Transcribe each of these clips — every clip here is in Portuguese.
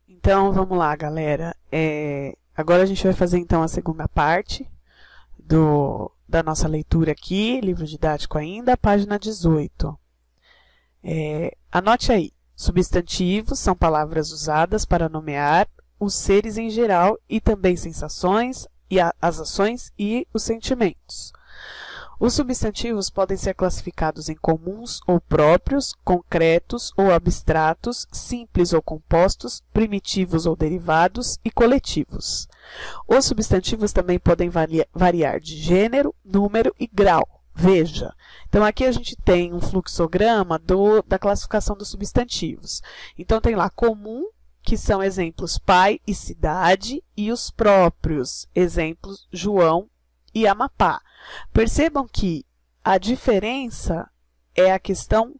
Então, vamos lá, galera. Agora a gente vai fazer, então, a segunda parte da nossa leitura aqui, livro didático ainda, página 18. Anote aí. Substantivos são palavras usadas para nomear os seres em geral e também sensações, e as ações e os sentimentos. Os substantivos podem ser classificados em comuns ou próprios, concretos ou abstratos, simples ou compostos, primitivos ou derivados e coletivos. Os substantivos também podem variar de gênero, número e grau. Veja, então aqui a gente tem um fluxograma da classificação dos substantivos. Então tem lá comum, que são exemplos pai e cidade, e os próprios, exemplos João e Amapá. Percebam que a diferença é a questão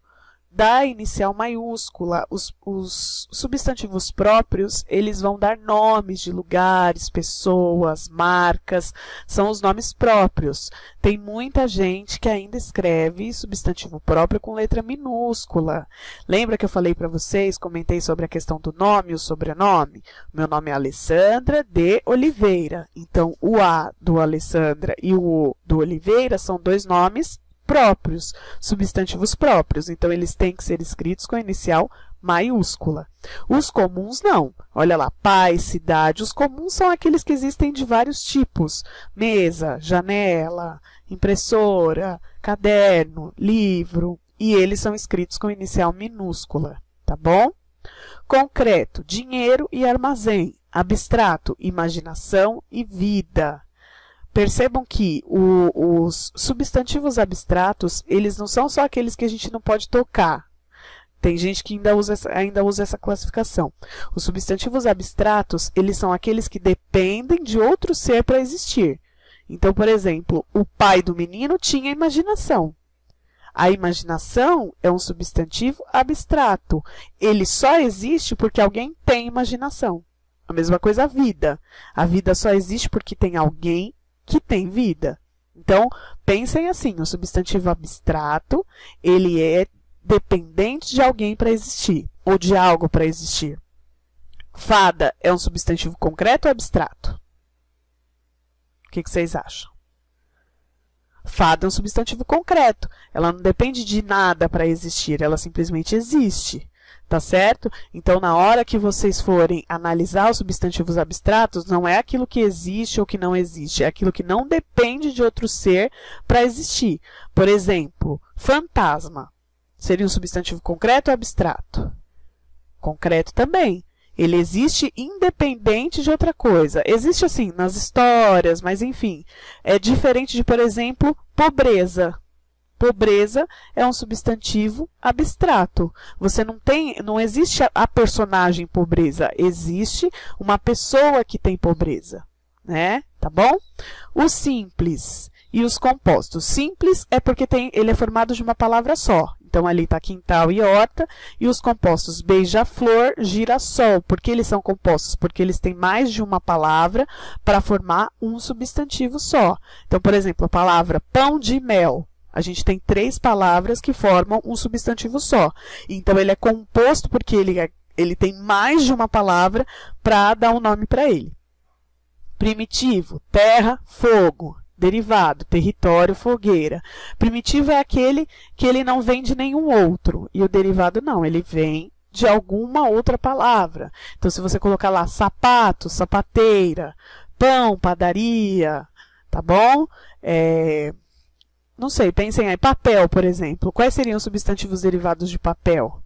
da inicial maiúscula. Os substantivos próprios, eles vão dar nomes de lugares, pessoas, marcas, são os nomes próprios. Tem muita gente que ainda escreve substantivo próprio com letra minúscula. Lembra que eu falei para vocês, comentei sobre a questão do nome e o sobrenome? Meu nome é Alessandra de Oliveira. Então, o A do Alessandra e o O do Oliveira são dois nomes próprios, substantivos próprios. Então, eles têm que ser escritos com a inicial maiúscula. Os comuns não. Olha lá, pai, cidade. Os comuns são aqueles que existem de vários tipos. Mesa, janela, impressora, caderno, livro. E eles são escritos com inicial minúscula, tá bom? Concreto, dinheiro e armazém. Abstrato, imaginação e vida. Percebam que os substantivos abstratos, eles não são só aqueles que a gente não pode tocar. Tem gente que ainda usa essa classificação. Os substantivos abstratos, eles são aqueles que dependem de outro ser para existir. Então, por exemplo, o pai do menino tinha imaginação. A imaginação é um substantivo abstrato. Ele só existe porque alguém tem imaginação. A mesma coisa a vida. A vida só existe porque tem alguém que tem vida. Então, pensem assim, o substantivo abstrato, ele é dependente de alguém para existir, ou de algo para existir. Fada é um substantivo concreto ou abstrato? O que vocês acham? Fada é um substantivo concreto. Ela não depende de nada para existir, ela simplesmente existe. Tá certo? Então, na hora que vocês forem analisar os substantivos abstratos, não é aquilo que existe ou que não existe, é aquilo que não depende de outro ser para existir. Por exemplo, fantasma. Seria um substantivo concreto ou abstrato? Concreto também. Ele existe independente de outra coisa. Existe assim nas histórias, mas enfim. É diferente de, por exemplo, pobreza. Pobreza é um substantivo abstrato. Não existe a personagem pobreza, existe uma pessoa que tem pobreza, né? Tá bom? O simples e os compostos. Simples é porque ele é formado de uma palavra só. Então, ali está quintal e horta. E os compostos beija-flor, girassol. Por que eles são compostos? Porque eles têm mais de uma palavra para formar um substantivo só. Então, por exemplo, a palavra pão de mel. A gente tem 3 palavras que formam um substantivo só. Então, ele é composto porque ele tem mais de uma palavra para dar um nome para ele. Primitivo, terra, fogo. Derivado, território, fogueira. Primitivo é aquele que ele não vem de nenhum outro. E o derivado não, ele vem de alguma outra palavra. Então, se você colocar lá sapato, sapateira, pão, padaria, tá bom? Não sei, pensem aí. Papel, por exemplo. Quais seriam os substantivos derivados de papel?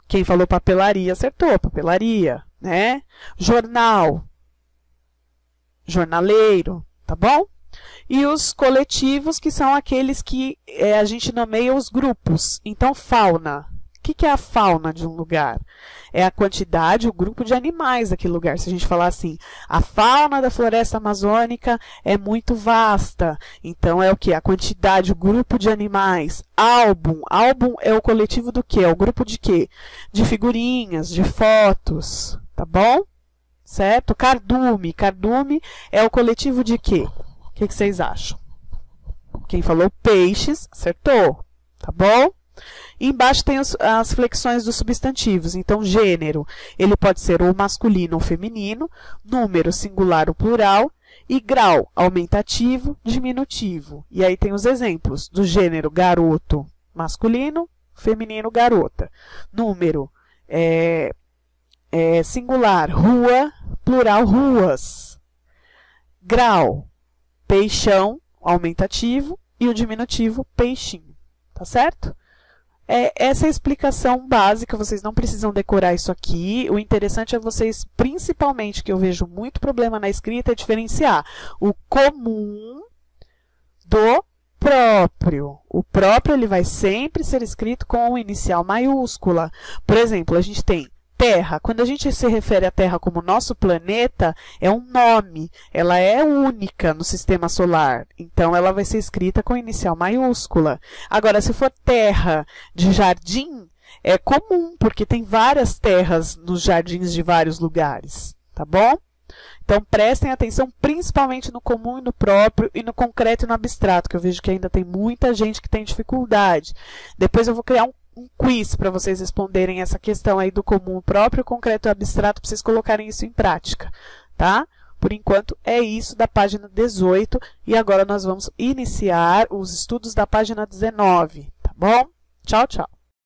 Quem falou papelaria acertou, papelaria, né? Jornal, jornaleiro, tá bom? E os coletivos, que são aqueles que a gente nomeia os grupos. Então, fauna. O que é a fauna de um lugar? É a quantidade, o grupo de animais daquele lugar. Se a gente falar assim, a fauna da floresta amazônica é muito vasta. Então, é o quê? A quantidade, o grupo de animais. Álbum. Álbum é o coletivo do quê? É o grupo de quê? De figurinhas, de fotos. Tá bom? Certo? Cardume. Cardume é o coletivo de quê? O que vocês acham? Quem falou peixes, acertou. Tá bom? E embaixo tem as flexões dos substantivos. Então, gênero, ele pode ser ou masculino ou feminino, número, singular ou plural, e grau, aumentativo, diminutivo. E aí tem os exemplos do gênero garoto, masculino, feminino, garota. Número, singular, rua, plural, ruas. Grau, peixão, aumentativo, e o diminutivo, peixinho. Tá certo? Essa é a explicação básica, vocês não precisam decorar isso aqui. O interessante é vocês, principalmente, que eu vejo muito problema na escrita, é diferenciar o comum do próprio. O próprio ele vai sempre ser escrito com o inicial maiúscula. Por exemplo, a gente tem Terra. Quando a gente se refere à Terra como nosso planeta, é um nome. Ela é única no sistema solar. Então, ela vai ser escrita com inicial maiúscula. Agora, se for terra de jardim, é comum, porque tem várias terras nos jardins de vários lugares. Tá bom? Então, prestem atenção principalmente no comum e no próprio, e no concreto e no abstrato, que eu vejo que ainda tem muita gente que tem dificuldade. Depois eu vou criar um quiz para vocês responderem essa questão aí do comum, próprio, concreto e abstrato, para vocês colocarem isso em prática, tá? Por enquanto, é isso da página 18, e agora nós vamos iniciar os estudos da página 19, tá bom? Tchau, tchau!